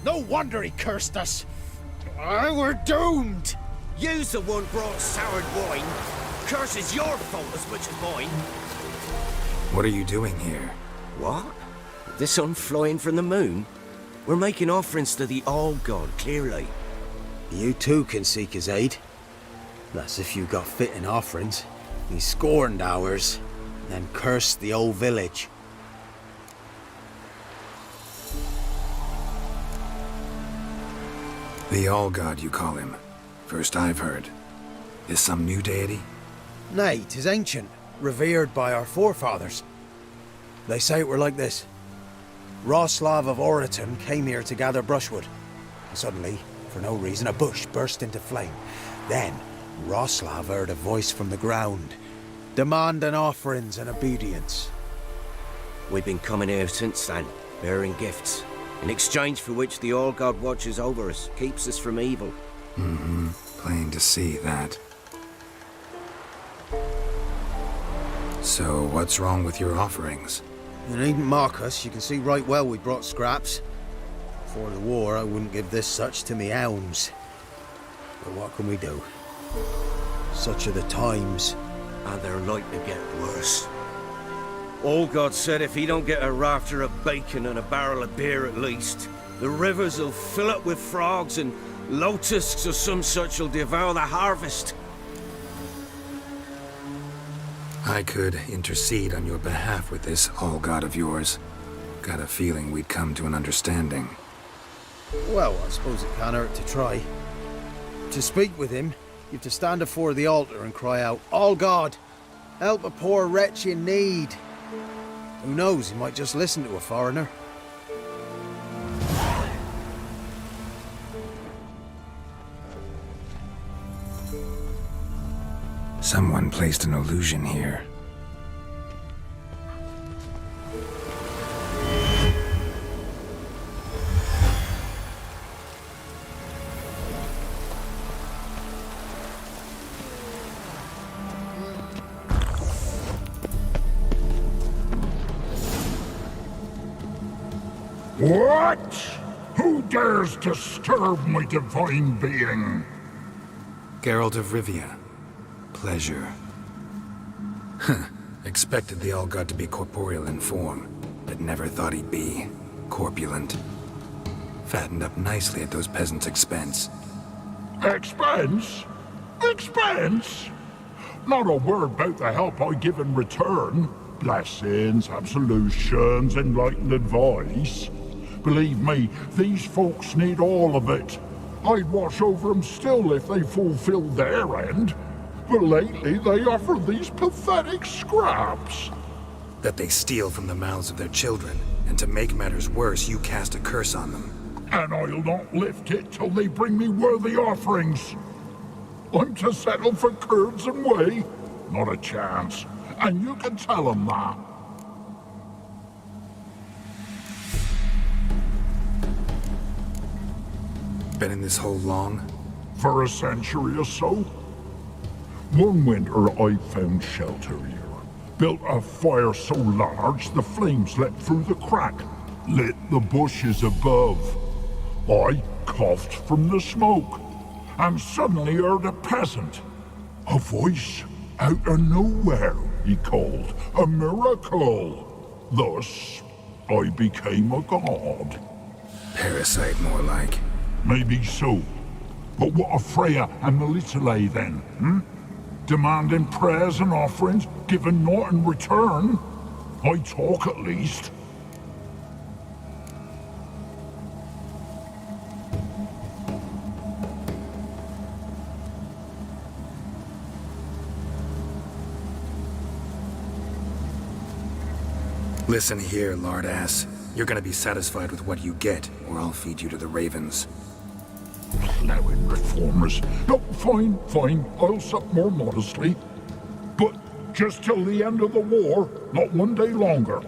No wonder he cursed us. We're doomed. You's the one brought soured wine. Curse is your fault as much as mine. What are you doing here? What? The sun flying from the moon? We're making offerings to the All-God, clearly. You too can seek his aid. That's if you got fitting offerings. He scorned ours, then cursed the old village. The All-God, you call him. First I've heard. Is some new deity? Nay, 'tis ancient, revered by our forefathers. They say it were like this. Roslav of Oriton came here to gather brushwood. And suddenly, for no reason, a bush burst into flame. Then, Roslav heard a voice from the ground, demanding offerings and obedience. We've been coming here since then, bearing gifts, in exchange for which the All-God watches over us, keeps us from evil. Mm-hmm. Plain to see that. So, what's wrong with your offerings? You needn't mock us, you can see right well we brought scraps. Before the war, I wouldn't give this such to me hounds. But what can we do? Such are the times. And they're like to get worse. All-God said if he don't get a rafter of bacon and a barrel of beer at least, the rivers will fill up with frogs and locusts or some such will devour the harvest. I could intercede on your behalf with this All-God of yours. Got a feeling we'd come to an understanding. Well, I suppose it can't hurt to try. To speak with him, you have to stand before the altar and cry out, "All God, help a poor wretch in need." Who knows, he might just listen to a foreigner. Someone placed an illusion here. What? Who dares disturb my divine being? Geralt of Rivia. Pleasure. Expected the All-God to be corporeal in form, but never thought he'd be corpulent. Fattened up nicely at those peasants' expense. Expense? Expense? Not a word about the help I give in return. Blessings, absolutions, enlightened advice. Believe me, these folks need all of it. I'd watch over them still if they fulfilled their end. But lately they offer these pathetic scraps. That they steal from the mouths of their children, and to make matters worse, you cast a curse on them. And I'll not lift it till they bring me worthy offerings. I'm to settle for curds and whey? Not a chance. And you can tell them that. Been in this hole long? For a century or so. One winter I found shelter here. Built a fire so large the flames leapt through the crack, lit the bushes above. I coughed from the smoke, and suddenly heard a peasant. A voice out of nowhere, he called. A miracle. Thus, I became a god. Parasite, more like. Maybe so. But what of Freya and Melitele then, Demanding prayers and offerings, given naught in return? I talk at least. Listen here, lard-ass. You're gonna be satisfied with what you get, or I'll feed you to the ravens. Plowing reformers. No, fine, fine. I'll sup more modestly. But just till the end of the war, not one day longer.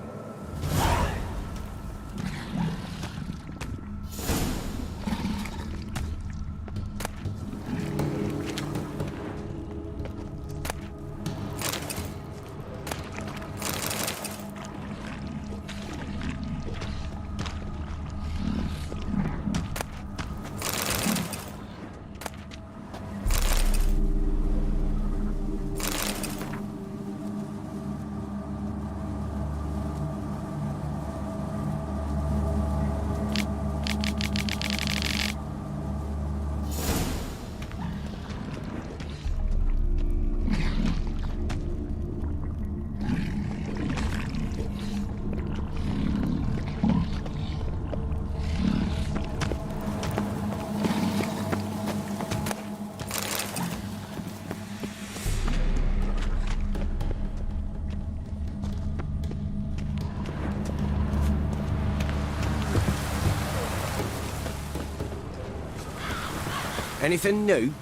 Anything new?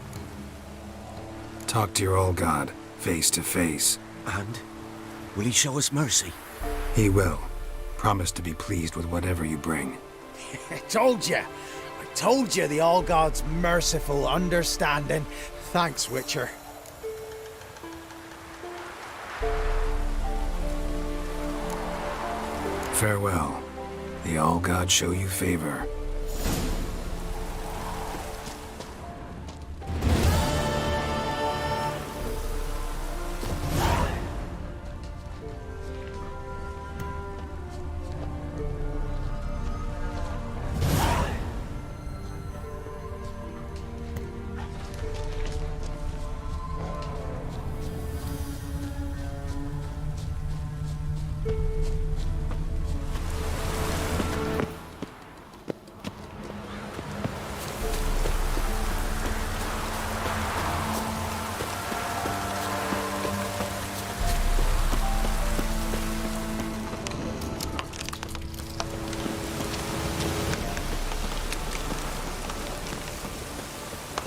Talk to your old god, face to face. And will he show us mercy? He will. Promise to be pleased with whatever you bring. I told you! I told you the All God's merciful understanding. Thanks, Witcher. Farewell. The All God show you favor.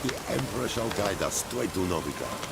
The Emperor shall guide us straight to Novigrad.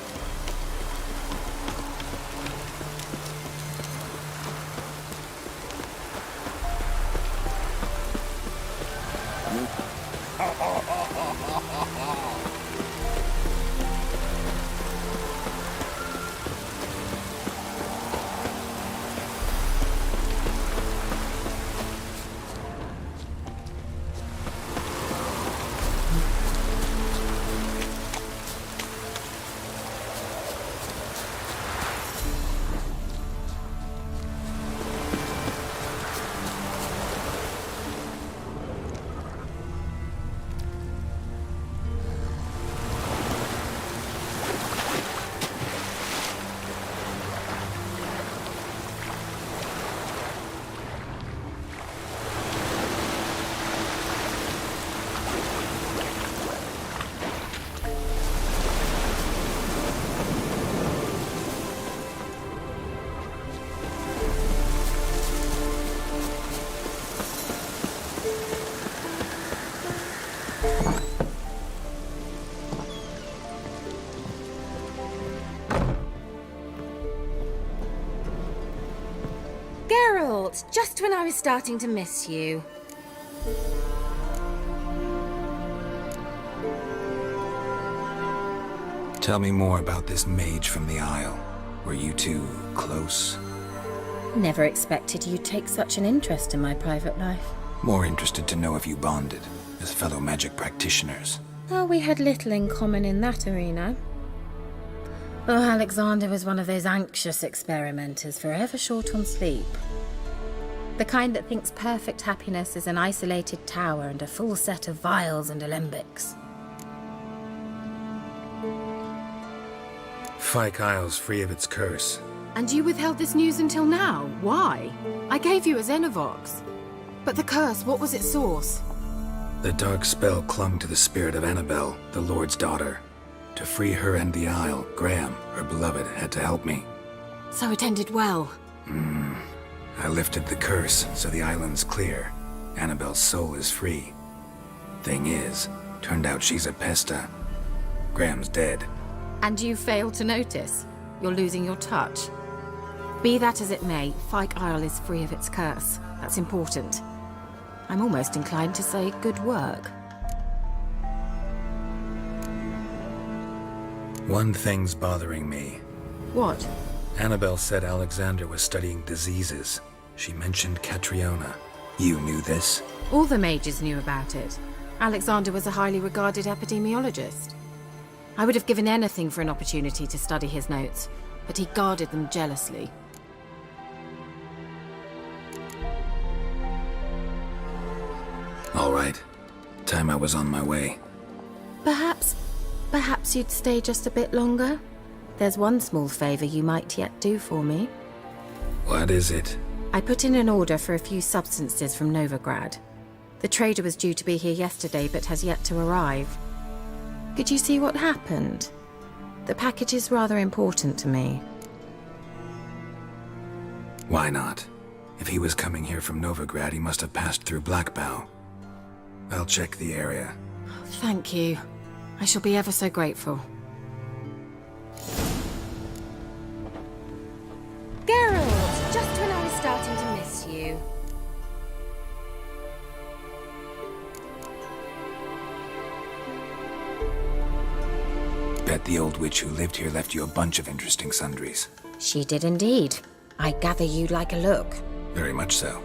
Geralt, just when I was starting to miss you. Tell me more about this mage from the Isle. Were you two close? Never expected you'd take such an interest in my private life. More interested to know if you bonded as fellow magic practitioners. Oh, we had little in common in that arena. Oh, Alexander was one of those anxious experimenters, forever short on sleep. The kind that thinks perfect happiness is an isolated tower and a full set of vials and alembics. Fyke Isle's free of its curse. And you withheld this news until now? Why? I gave you a Xenovox. But the curse, what was its source? The dark spell clung to the spirit of Annabelle, the Lord's daughter. To free her and the Isle, Graham, her beloved, had to help me. So it ended well. I lifted the curse, so the island's clear. Annabelle's soul is free. Thing is, turned out she's a Pesta. Graham's dead. And you failed to notice. You're losing your touch. Be that as it may, Fyke Isle is free of its curse. That's important. I'm almost inclined to say good work. One thing's bothering me. What? Annabelle said Alexander was studying diseases. She mentioned Catriona. You knew this? All the mages knew about it. Alexander was a highly regarded epidemiologist. I would have given anything for an opportunity to study his notes, but he guarded them jealously. All right. Time I was on my way. Perhaps you'd stay just a bit longer? There's one small favor you might yet do for me. What is it? I put in an order for a few substances from Novigrad. The trader was due to be here yesterday, but has yet to arrive. Could you see what happened? The package is rather important to me. Why not? If he was coming here from Novigrad, he must have passed through Blackbough. I'll check the area. Thank you. I shall be ever so grateful. Geralt, just when I was starting to miss you. Bet the old witch who lived here left you a bunch of interesting sundries. She did indeed. I gather you'd like a look. Very much so.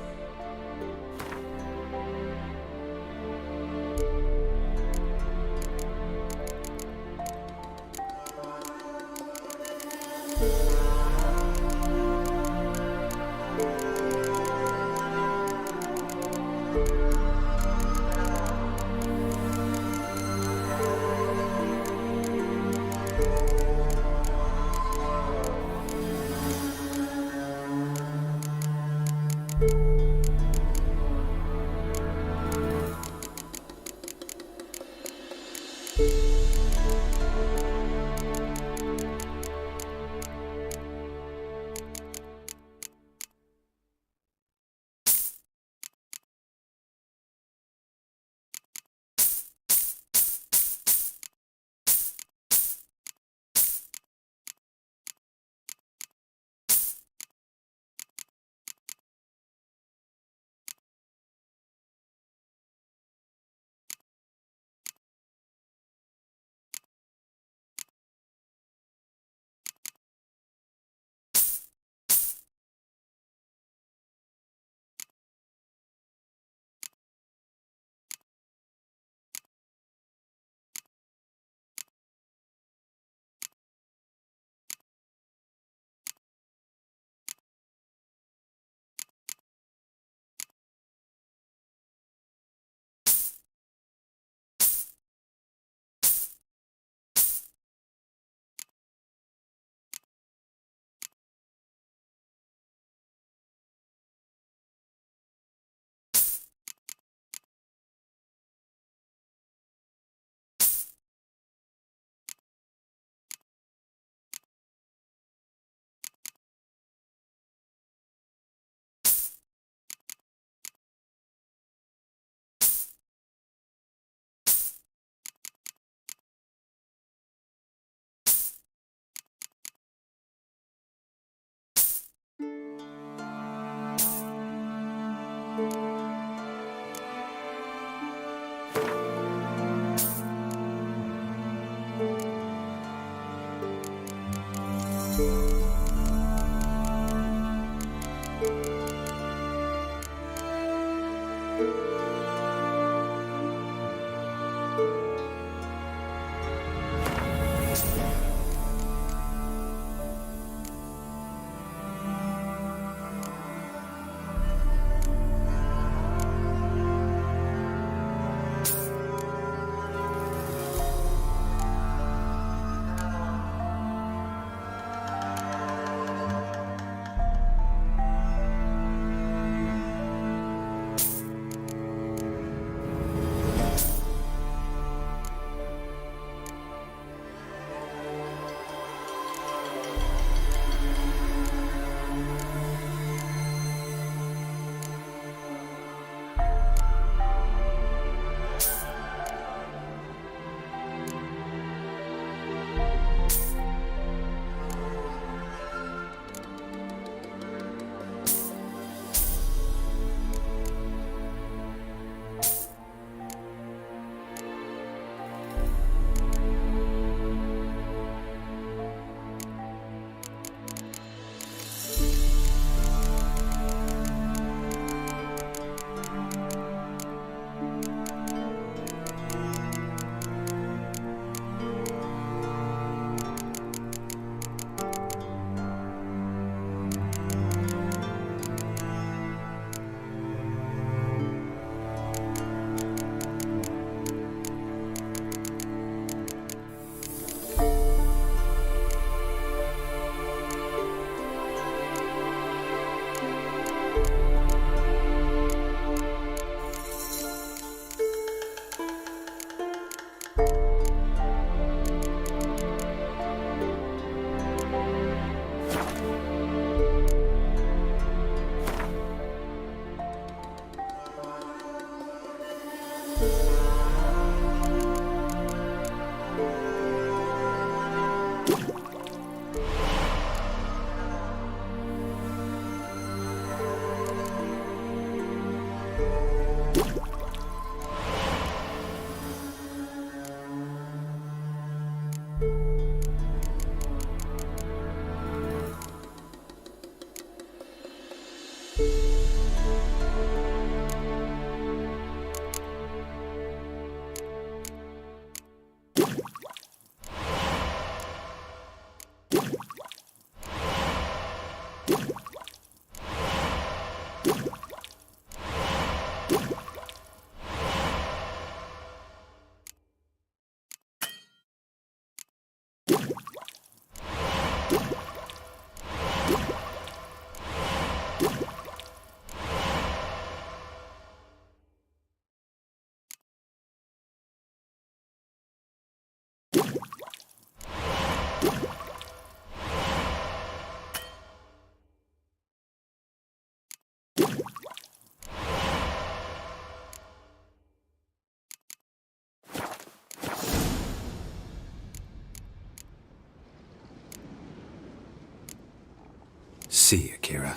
See you, Kira.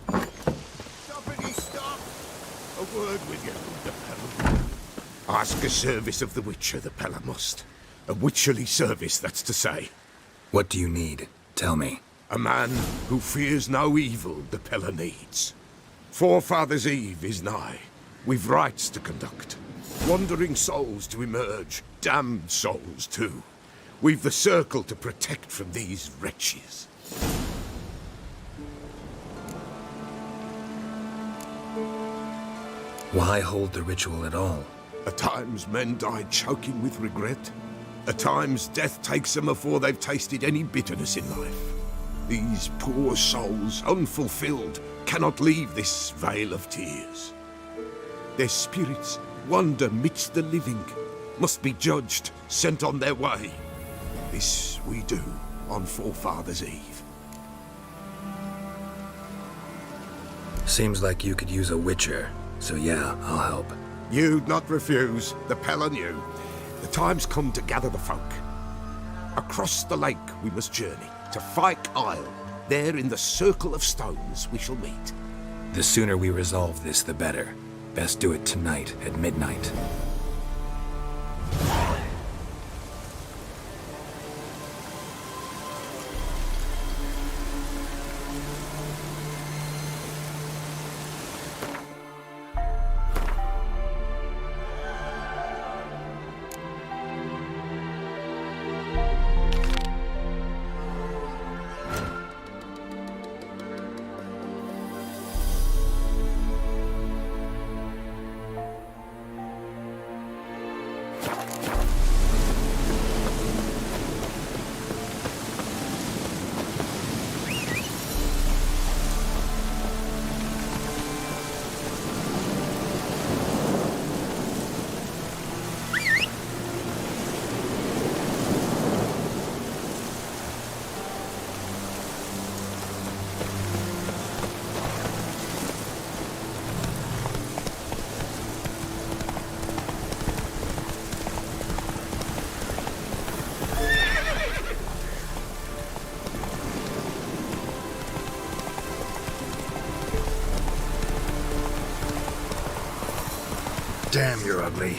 Stoppity stop! A word with you, the Pelham. Ask a service of the Witcher, the Pelham must. A witcherly service, that's to say. What do you need? Tell me. A man who fears no evil the Pella needs. Forefathers' Eve is nigh. We've rites to conduct. Wandering souls to emerge. Damned souls, too. We've the circle to protect from these wretches. Why hold the ritual at all? At times men die choking with regret. At times death takes them before they've tasted any bitterness in life. These poor souls, unfulfilled, cannot leave this vale of tears. Their spirits wander midst the living, must be judged, sent on their way. This we do on Forefathers' Eve. Seems like you could use a witcher, so yeah, I'll help. You'd not refuse, the Pella knew. The time's come to gather the folk. Across the lake we must journey, to Fyke Isle. There in the Circle of Stones we shall meet. The sooner we resolve this, the better. Best do it tonight at midnight. Damn, you're ugly.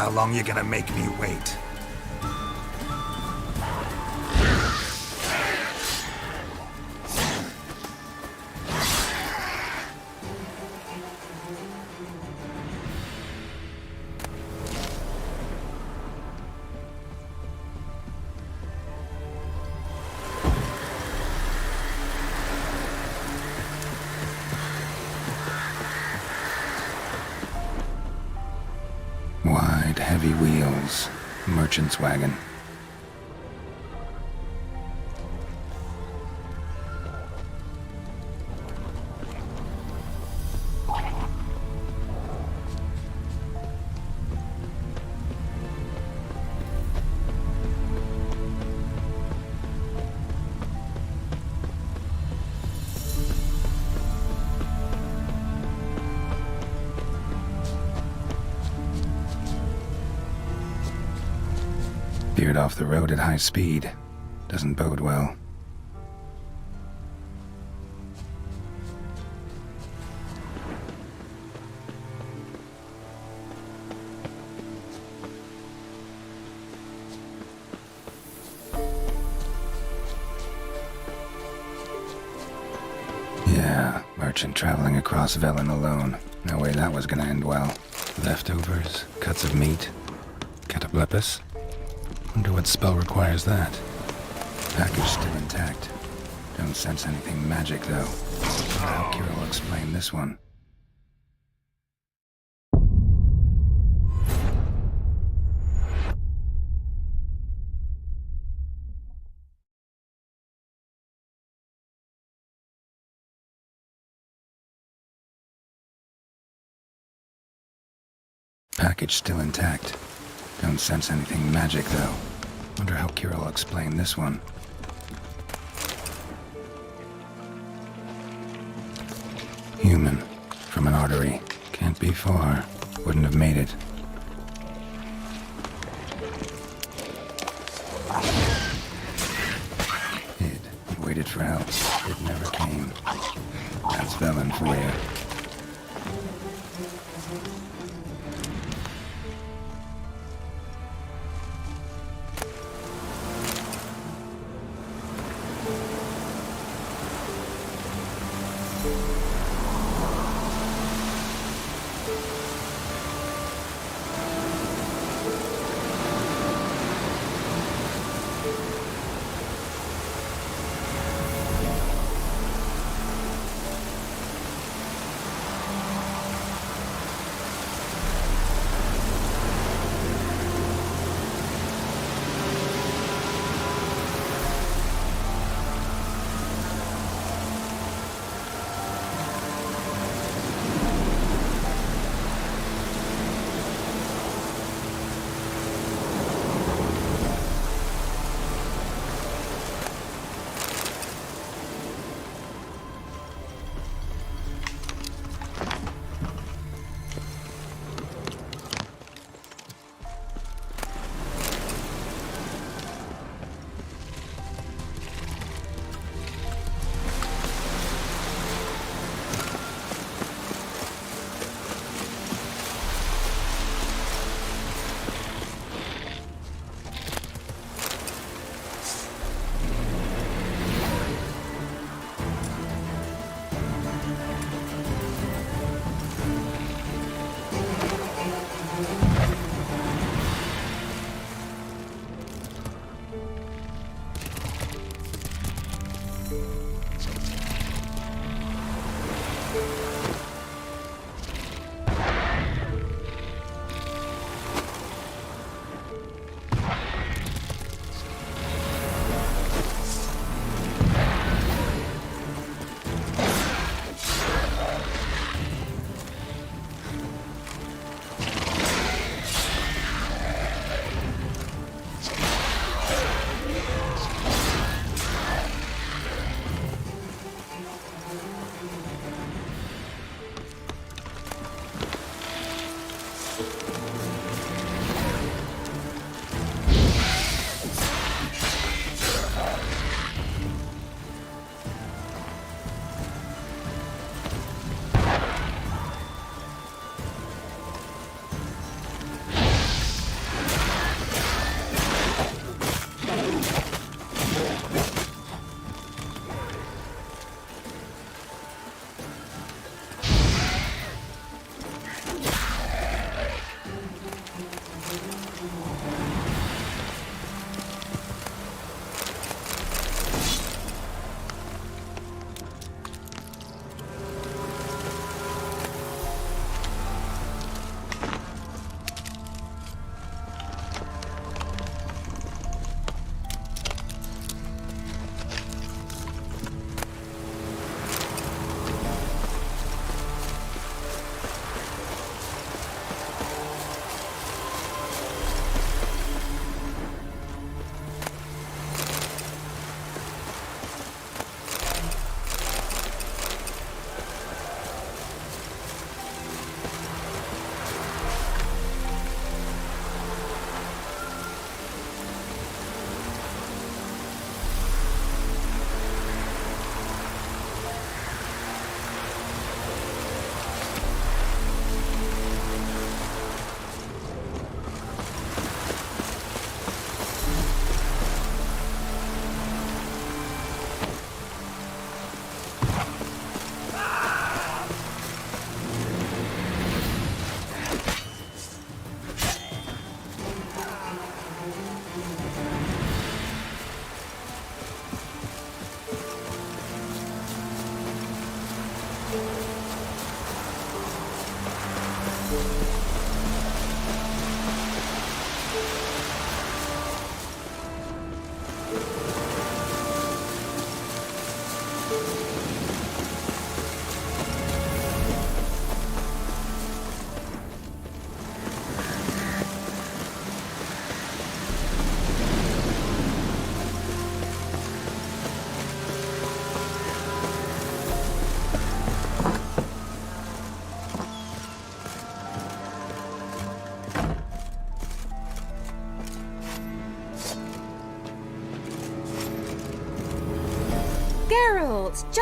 How long you gonna make me wait? Wide, heavy wheels. Merchant's wagon. Veered off the road at high speed. Doesn't bode well. Yeah, merchant traveling across Velen alone. No way that was gonna end well. Leftovers, cuts of meat, cataplepis. Wonder what spell requires that. Package still intact. Don't sense anything magic, though. How Kira will explain this one. Package still intact. Don't sense anything magic, though. Wonder how Kira will explain this one. Human. From an artery. Can't be far. Wouldn't have made it. Hid. Waited for help. It never came. That's Velen for you.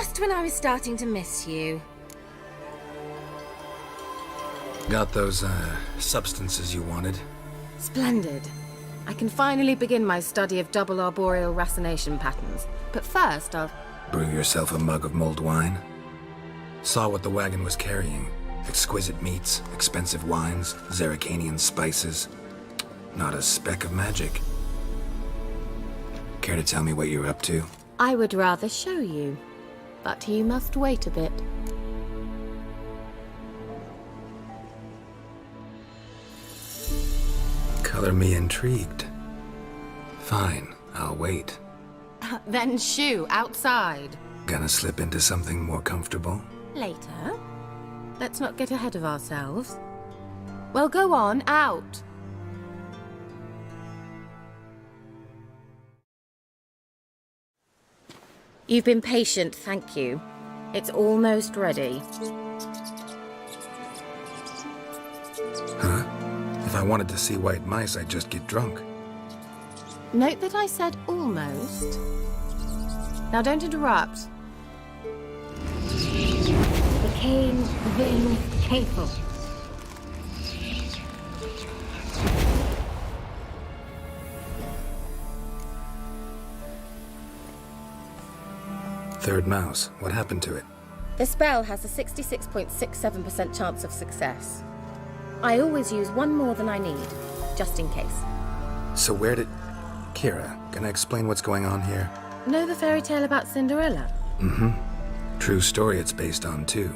just when I was starting to miss you. Got those, substances you wanted? Splendid. I can finally begin my study of double arboreal racination patterns. But first, I'll... Brew yourself a mug of mulled wine? Saw what the wagon was carrying. Exquisite meats, expensive wines, Zerrikanian spices. Not a speck of magic. Care to tell me what you're up to? I would rather show you. But you must wait a bit. Color me intrigued. Fine, I'll wait. Then shoo, outside. Gonna slip into something more comfortable? Later. Let's not get ahead of ourselves. Well, go on, out. You've been patient, thank you. It's almost ready. Huh? If I wanted to see white mice, I'd just get drunk. Note that I said almost. Now don't interrupt. The Cain Vin Capel. Third mouse, what happened to it? The spell has a 66.67% chance of success. I always use one more than I need, just in case. So where did... Kira, gonna explain what's going on here? Know the fairy tale about Cinderella? Mm-hmm. True story it's based on, too.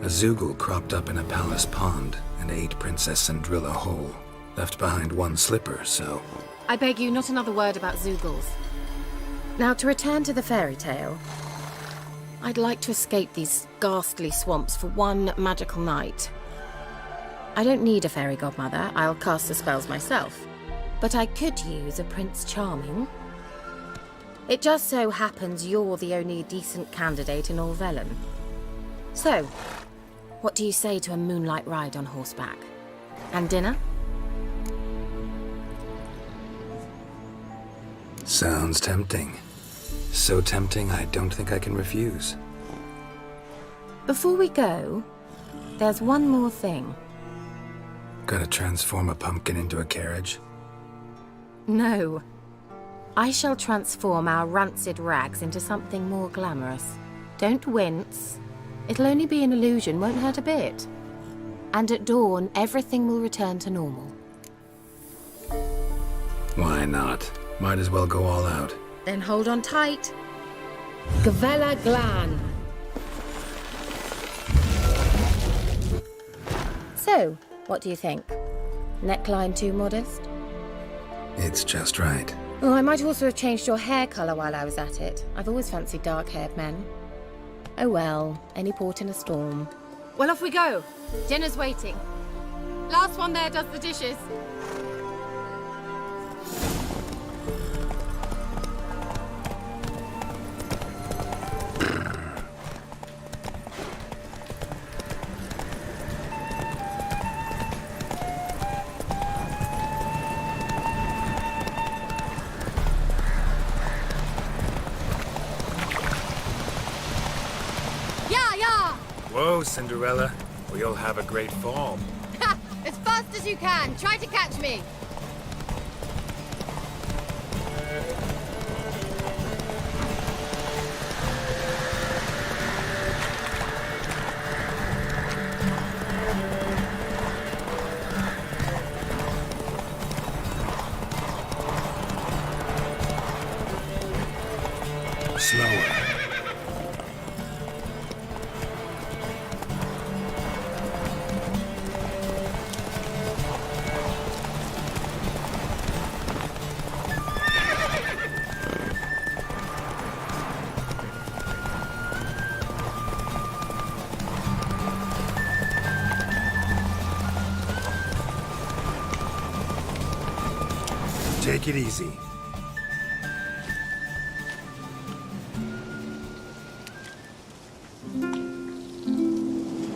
A Zoogle cropped up in a palace pond and ate Princess Cinderella whole. Left behind one slipper, so... I beg you, not another word about Zoogles. Now, to return to the fairy tale. I'd like to escape these ghastly swamps for one magical night. I don't need a fairy godmother, I'll cast the spells myself. But I could use a Prince Charming. It just so happens you're the only decent candidate in all Velen. So, what do you say to a moonlight ride on horseback? And dinner? Sounds tempting. So tempting, I don't think I can refuse. Before we go, there's one more thing. Gotta transform a pumpkin into a carriage? No. I shall transform our rancid rags into something more glamorous. Don't wince. It'll only be an illusion, won't hurt a bit. And at dawn, everything will return to normal. Why not? Might as well go all out. Then hold on tight. Gavella Glan. So, what do you think? Neckline too modest? It's just right. Oh, I might also have changed your hair colour while I was at it. I've always fancied dark-haired men. Oh well, any port in a storm. Well, off we go. Dinner's waiting. Last one there does the dishes. Whoa, Cinderella. We'll have a great fall. As fast as you can. Try to catch me. Slower. Take it easy.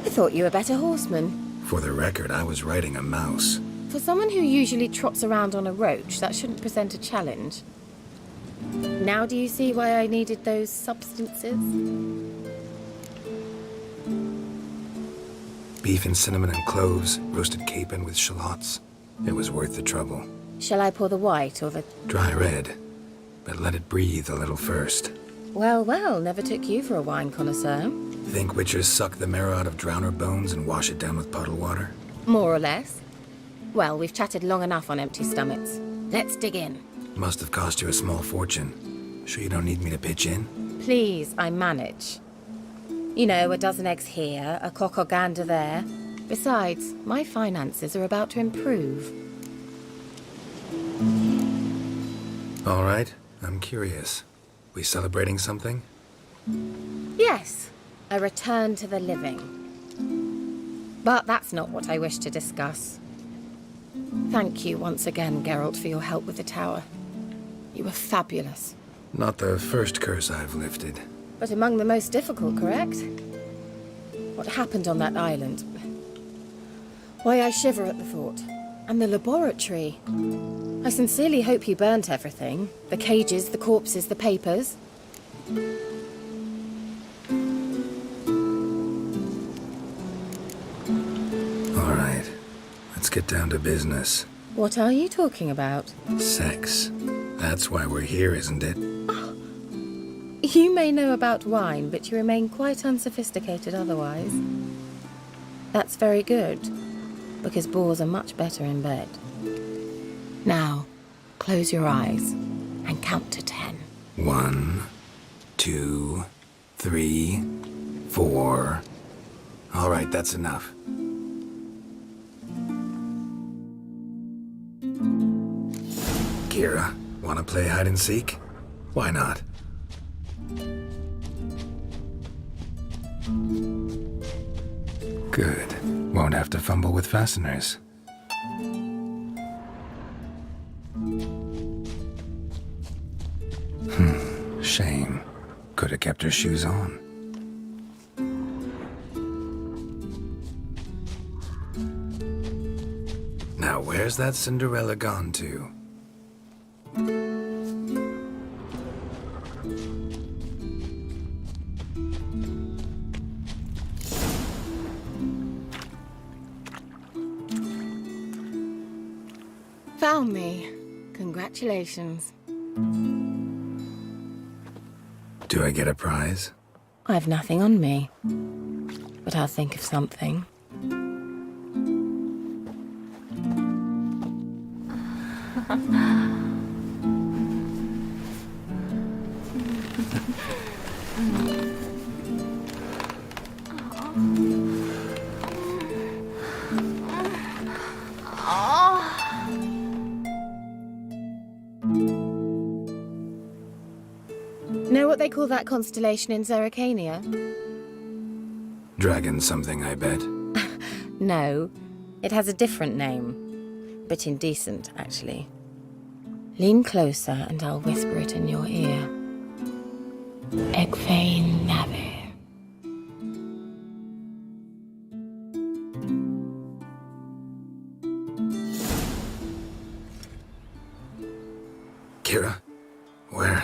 I thought you were a better horseman. For the record, I was riding a mouse. For someone who usually trots around on a roach, that shouldn't present a challenge. Now do you see why I needed those substances? Beef and cinnamon and cloves, roasted capon with shallots. It was worth the trouble. Shall I pour the white or the... Dry red, but let it breathe a little first. Well, well, never took you for a wine connoisseur. Think witchers suck the marrow out of drowner bones and wash it down with puddle water? More or less. Well, we've chatted long enough on empty stomachs. Let's dig in. Must have cost you a small fortune. Sure you don't need me to pitch in? Please, I manage. You know, a dozen eggs here, a cock or gander there. Besides, my finances are about to improve. All right, I'm curious. We celebrating something? Yes, a return to the living. But that's not what I wish to discuss. Thank you once again, Geralt, for your help with the tower. You were fabulous. Not the first curse I've lifted. But among the most difficult, correct? What happened on that island? Why, I shiver at the thought. And the laboratory. I sincerely hope you burnt everything. The cages, the corpses, the papers. All right, let's get down to business. What are you talking about? Sex. That's why we're here, isn't it? You may know about wine, but you remain quite unsophisticated otherwise. That's very good, because boars are much better in bed. Now, close your eyes and count to 10. 1, 2, 3, 4. All right, that's enough. Kira, wanna play hide and seek? Why not? Good. Won't have to fumble with fasteners. Shame. Could have kept her shoes on. Now, where's that Cinderella gone to? Found me. Congratulations. Do I get a prize? I've nothing on me, but I'll think of something. Know what they call that constellation in Zerrikania? Dragon something, I bet. No, it has a different name, but indecent, actually. Lean closer and I'll whisper it in your ear. Egfain Navir. Kira, where?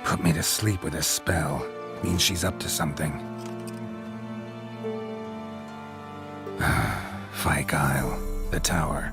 Put me to sleep with a spell. Means she's up to something. Fyke Isle, the tower.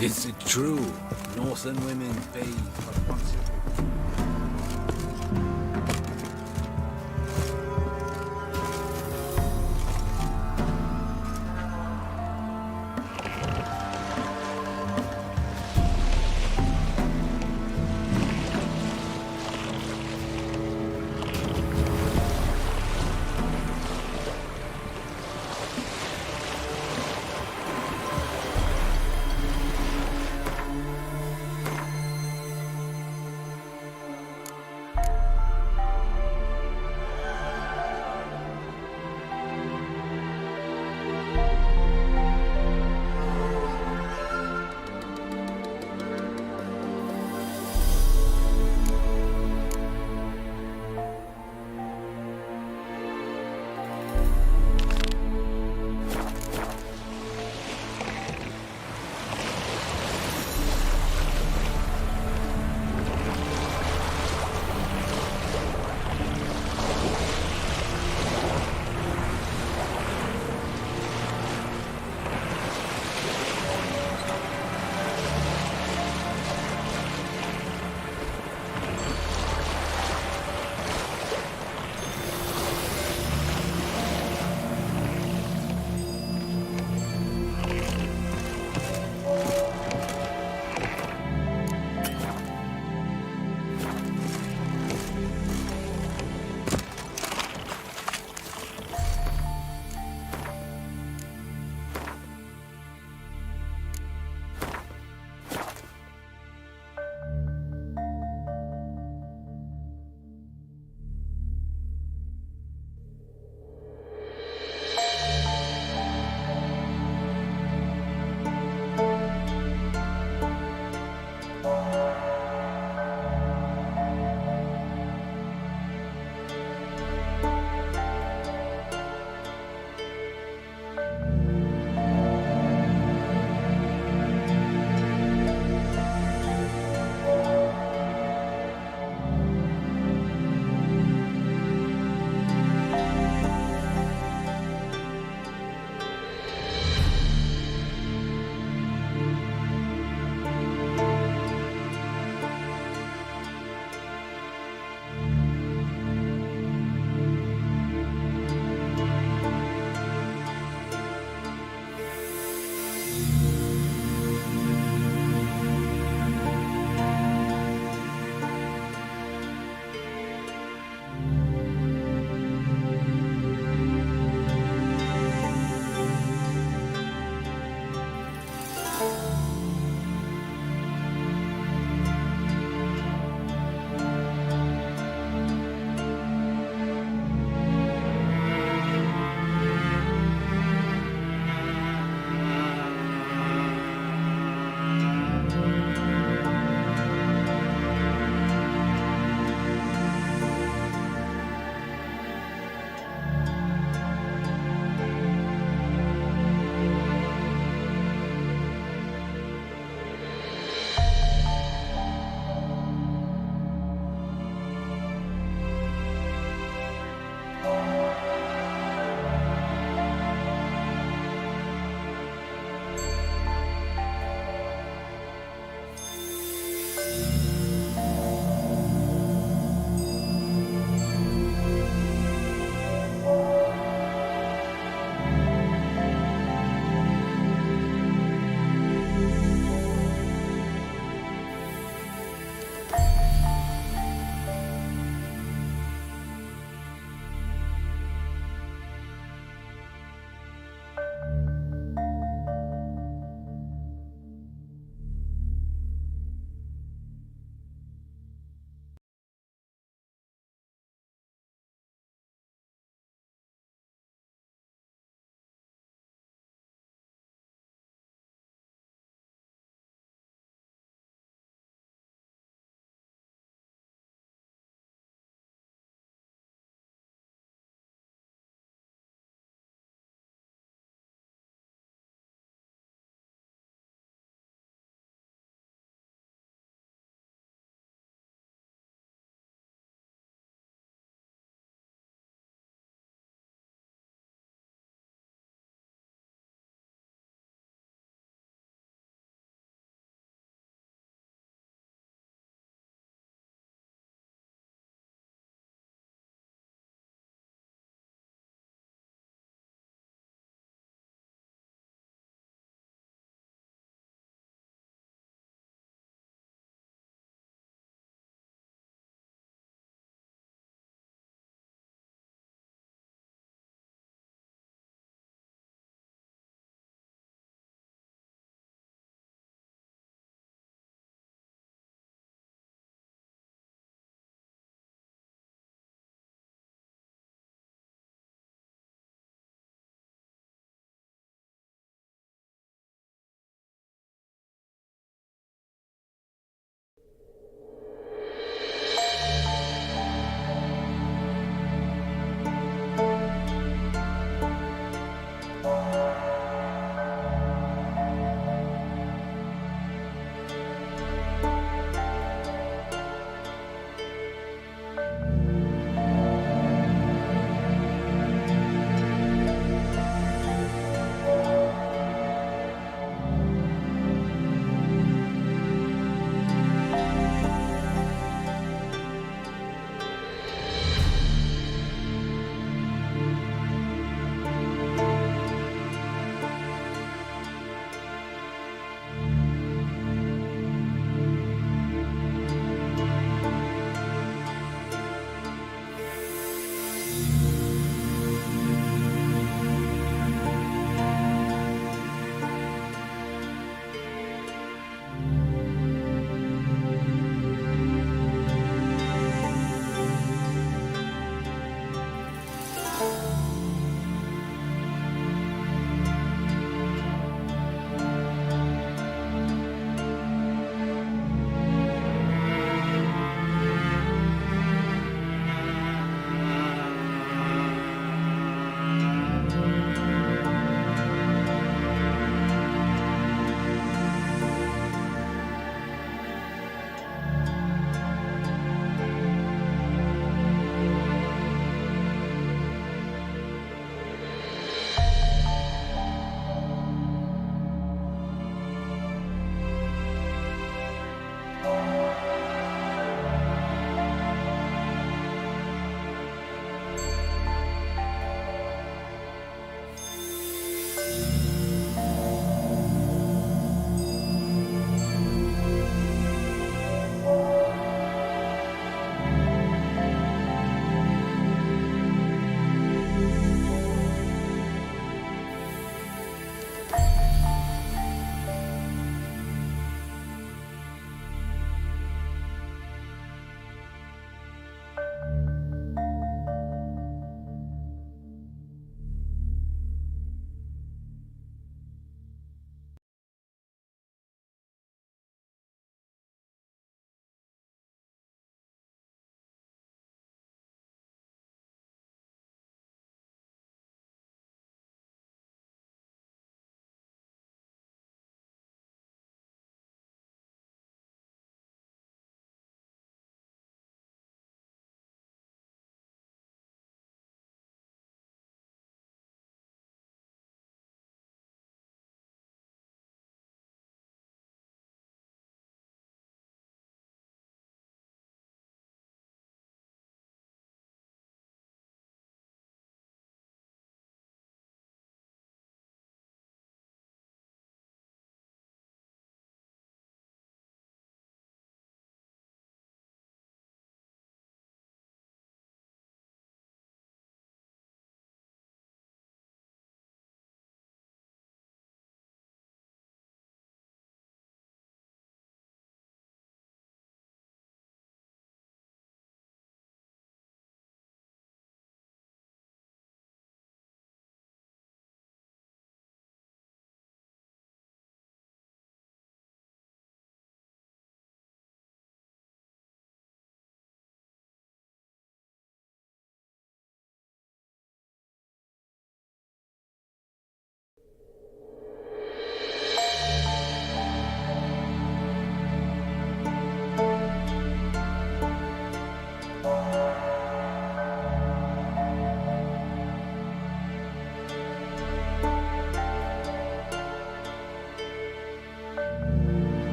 Is it true? Northern women bathe but once a week.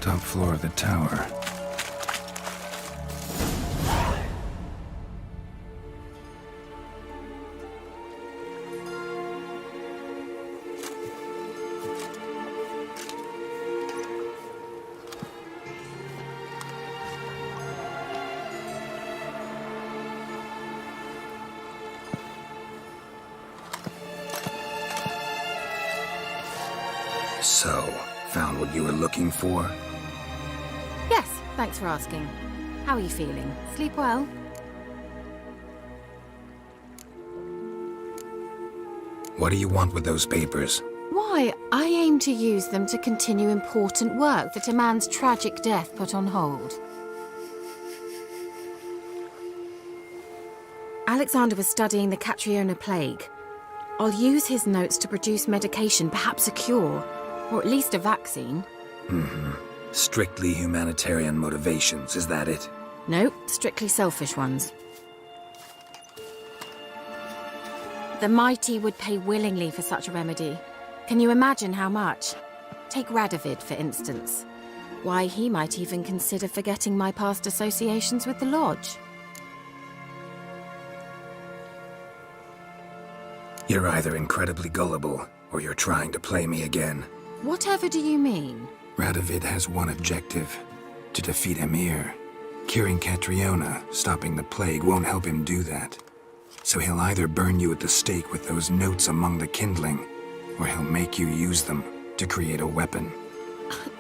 Top floor of the tower. So, found what you were looking for? Yes, thanks for asking. How are you feeling? Sleep well? What do you want with those papers? Why, I aim to use them to continue important work that a man's tragic death put on hold. Alexander was studying the Catriona plague. I'll use his notes to produce medication, perhaps a cure, or at least a vaccine. Strictly humanitarian motivations, is that it? No, strictly selfish ones. The mighty would pay willingly for such a remedy. Can you imagine how much? Take Radovid, for instance. Why, he might even consider forgetting my past associations with the Lodge. You're either incredibly gullible, or you're trying to play me again. Whatever do you mean? Radovid has one objective: to defeat Emir. Curing Catriona, stopping the plague, won't help him do that. So he'll either burn you at the stake with those notes among the kindling, or he'll make you use them to create a weapon.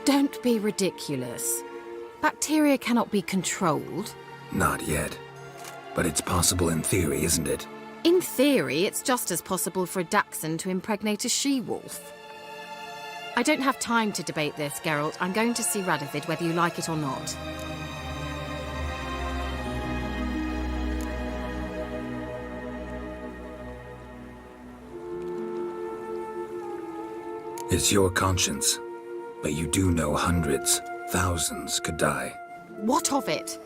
Don't be ridiculous. Bacteria cannot be controlled. Not yet. But it's possible in theory, isn't it? In theory, it's just as possible for a Dachshund to impregnate a she-wolf. I don't have time to debate this, Geralt. I'm going to see Radovid whether you like it or not. It's your conscience. But you do know hundreds, thousands could die. What of it?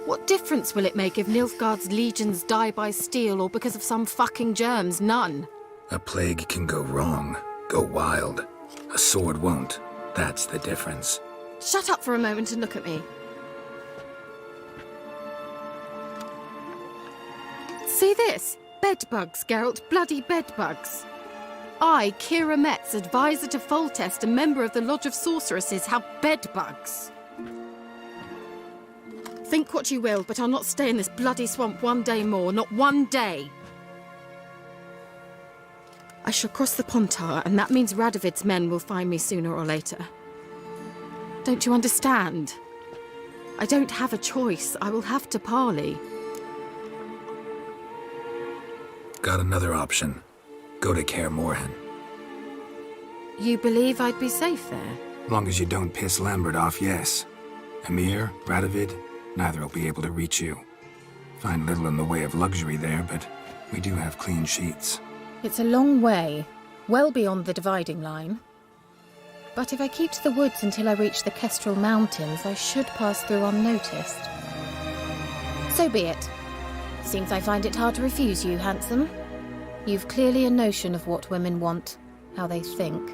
What difference will it make if Nilfgaard's legions die by steel or because of some fucking germs? None. A plague can go wrong, go wild. A sword won't. That's the difference. Shut up for a moment and look at me. See this? Bedbugs, Geralt. Bloody bedbugs. I, Kira Metz, advisor to Foltest, a member of the Lodge of Sorceresses, have bedbugs. Think what you will, but I'll not stay in this bloody swamp one day more. Not one day. I shall cross the Pontar, and that means Radovid's men will find me sooner or later. Don't you understand? I don't have a choice. I will have to parley. Got another option. Go to Kaer Morhen. You believe I'd be safe there? Long as you don't piss Lambert off, yes. Emir, Radovid, neither will be able to reach you. Find little in the way of luxury there, but we do have clean sheets. It's a long way, well beyond the dividing line. But if I keep to the woods until I reach the Kestrel Mountains, I should pass through unnoticed. So be it. Seems I find it hard to refuse you, handsome. You've clearly a notion of what women want, how they think.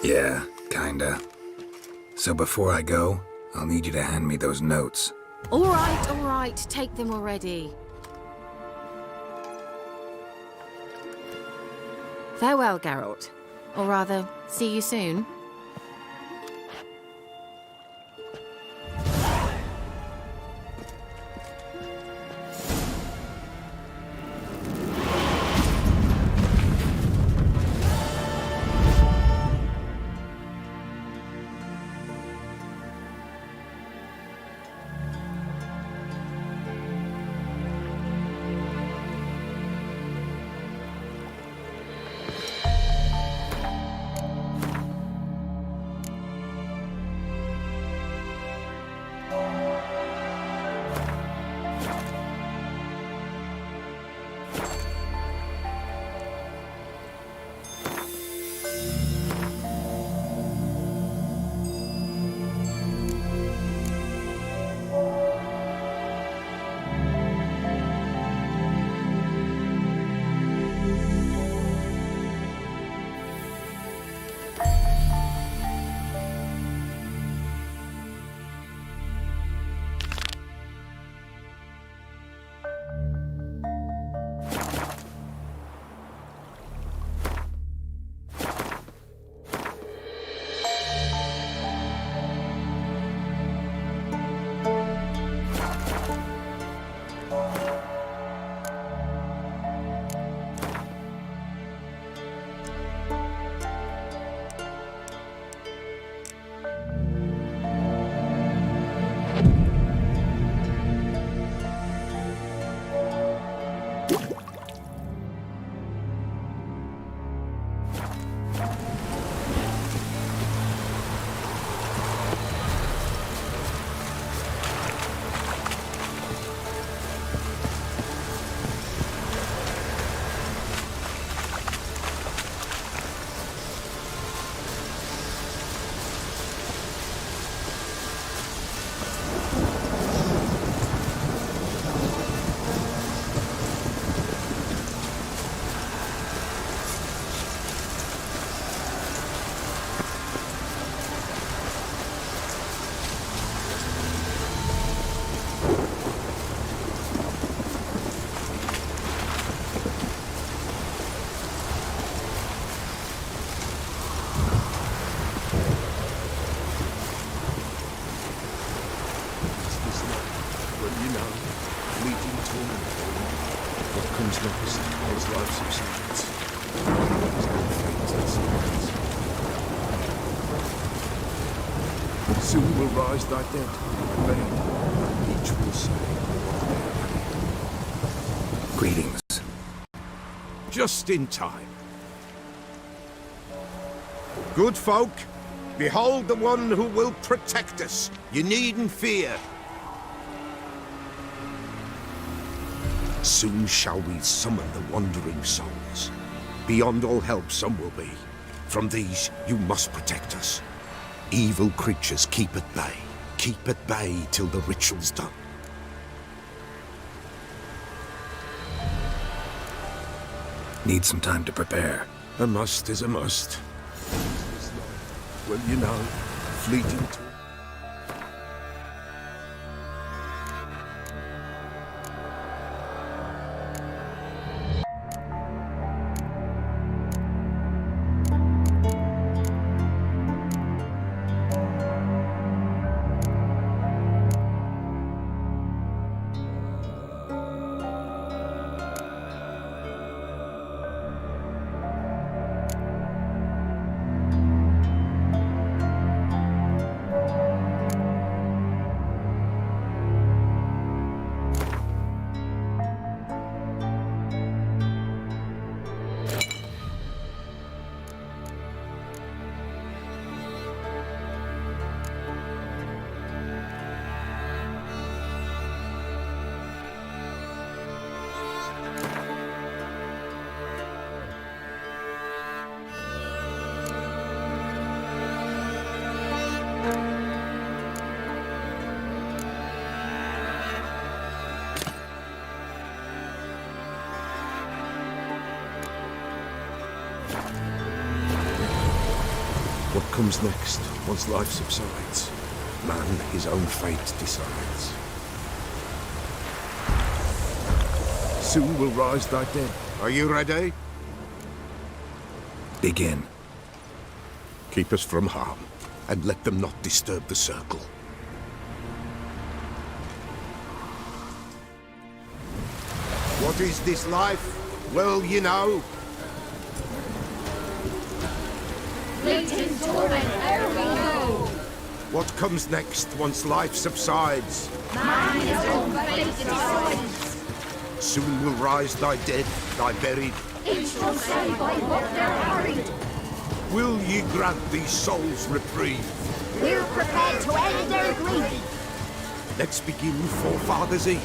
Yeah, kinda. So before I go, I'll need you to hand me those notes. All right, take them already. Farewell, Geralt. Or rather, see you soon. Soon will rise thy dead, thy buried. Each will say what they have. Greetings. Just in time. Good folk, behold the one who will protect us. You needn't fear. Soon shall we summon the wandering souls. Beyond all help some will be. From these you must protect us. Evil creatures keep at bay. Keep at bay till the ritual's done. Need some time to prepare. A must is a must. Well, you know, fleeting to... What comes next, once life subsides? Man his own fate decides. Soon will rise thy dead. Are you ready? Begin. Keep us from harm, and let them not disturb the circle. What is this life? Well, you know. Fleeting torment, ere we know. What comes next once life subsides? Man his own fate decides. Soon will rise thy dead, thy buried. Each will say by what they're hurried. Will ye grant these souls reprieve? We're prepared to end their grief. Let's begin Forefathers' Eve.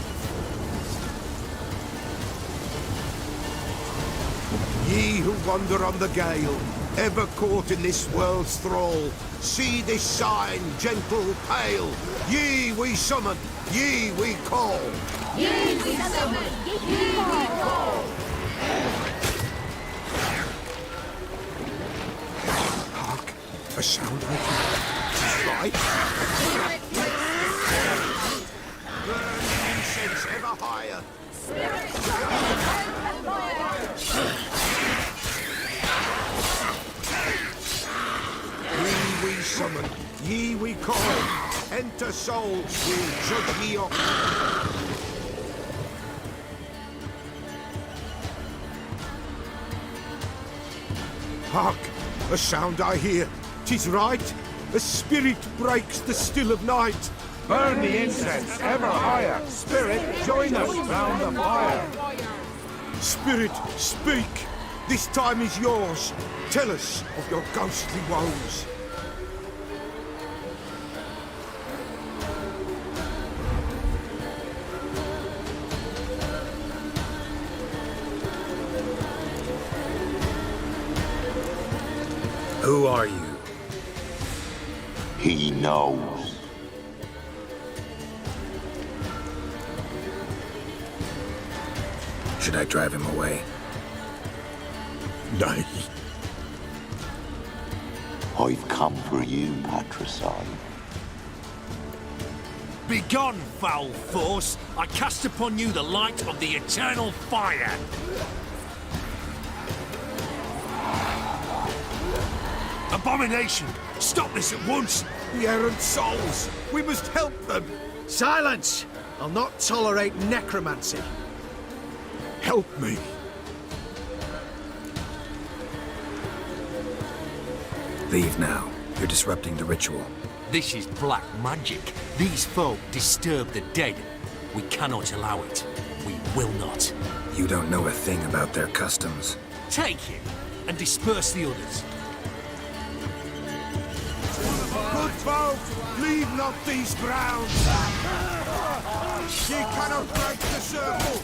Ye who wander on the gale, ever caught in this world's thrall, see this sign, gentle, pale. Ye we summon, ye we call. Ye we summon, ye we call. Hark, a sound I hear. Right? Burn incense ever higher. Ye we summon, ye we call. Enter souls, we'll judge ye up. Hark! A sound I hear. 'Tis right. A spirit breaks the still of night. Burn the incense ever higher. Spirit, join us round the fire. Spirit, speak! This time is yours. Tell us of your ghostly woes. Who are you? He knows. Should I drive him away? Nay. I've come for you, Patricide. Begone, foul force! I cast upon you the light of the eternal fire! Abomination! Stop this at once! The errant souls! We must help them! Silence! I'll not tolerate necromancy. Help me! Leave now. You're disrupting the ritual. This is black magic. These folk disturb the dead. We cannot allow it. We will not. You don't know a thing about their customs. Take him and disperse the others. Good folk, leave not these grounds! Ye cannot break the circle!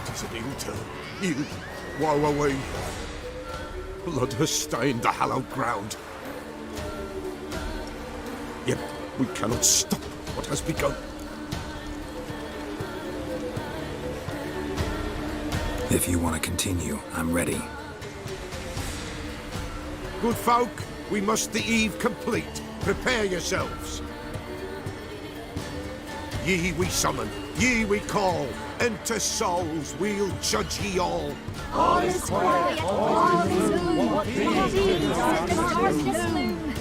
Tis an ill turn. Ill. Woe away. Blood has stained the hallowed ground. Yet we cannot stop what has begun. If you want to continue, I'm ready. Good folk, we must the eve complete. Prepare yourselves. Ye we summon, ye we call. Enter souls, we'll judge ye all. All is quiet, all is moon.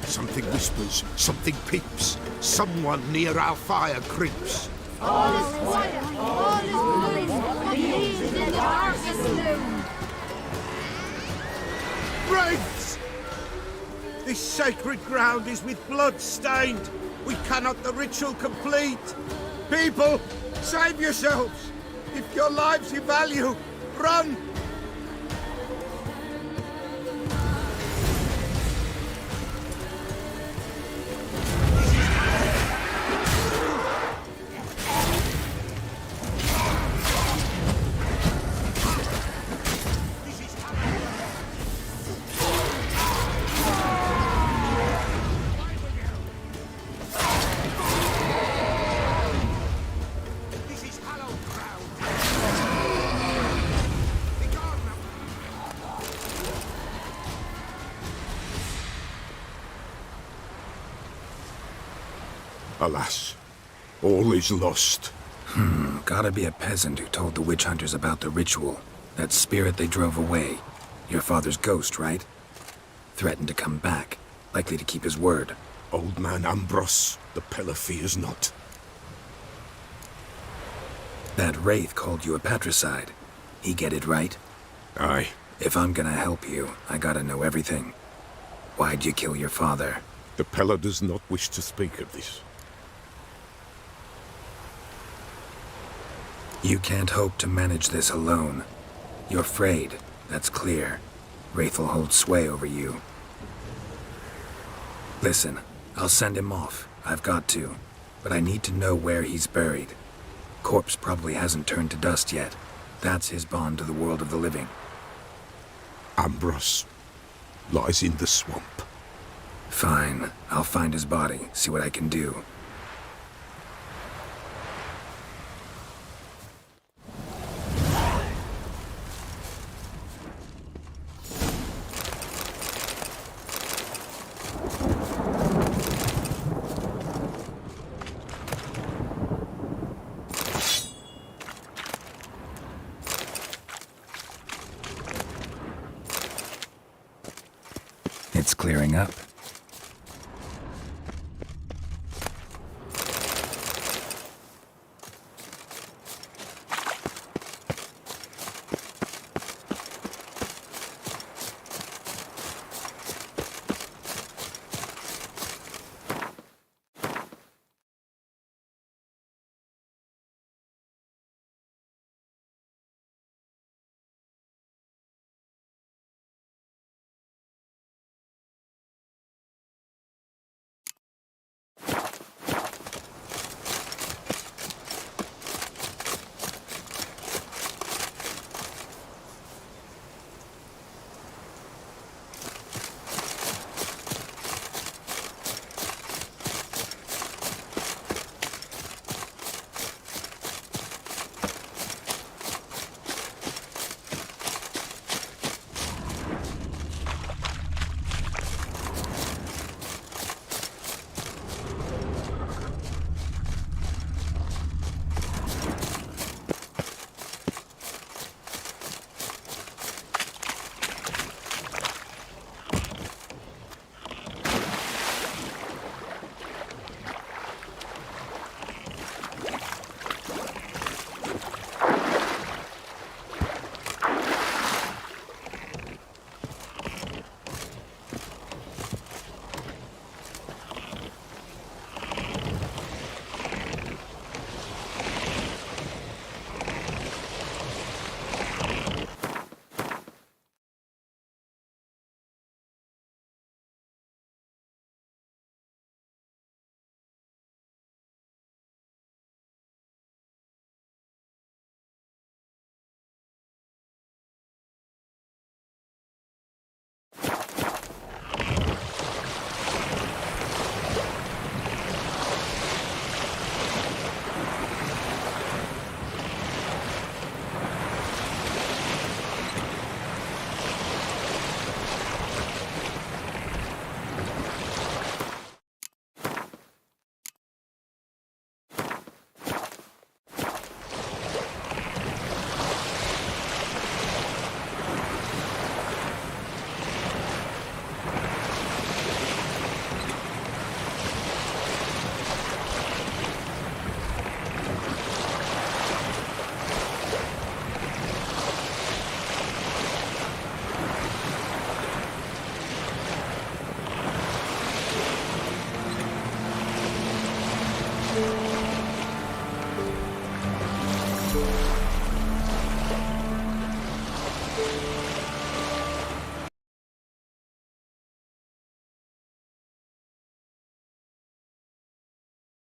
Something whispers, something peeps. Someone near our fire creeps. All is quiet, all is moon. Believe in the darkest noon. Wraiths! This sacred ground is with blood stained. We cannot the ritual complete. People, save yourselves. If your lives you value, run! Alas, all is lost. Gotta be a peasant who told the witch hunters about the ritual. That spirit they drove away. Your father's ghost, right? Threatened to come back. Likely to keep his word. Old man Ambros, the Pella fears not. That wraith called you a patricide. He get it right? Aye. If I'm gonna help you, I gotta know everything. Why'd you kill your father? The Pella does not wish to speak of this. You can't hope to manage this alone. You're afraid, that's clear. Wraith will hold sway over you. Listen, I'll send him off. I've got to. But I need to know where he's buried. Corpse probably hasn't turned to dust yet. That's his bond to the world of the living. Ambros lies in the swamp. Fine. I'll find his body, see what I can do. It's clearing up. you.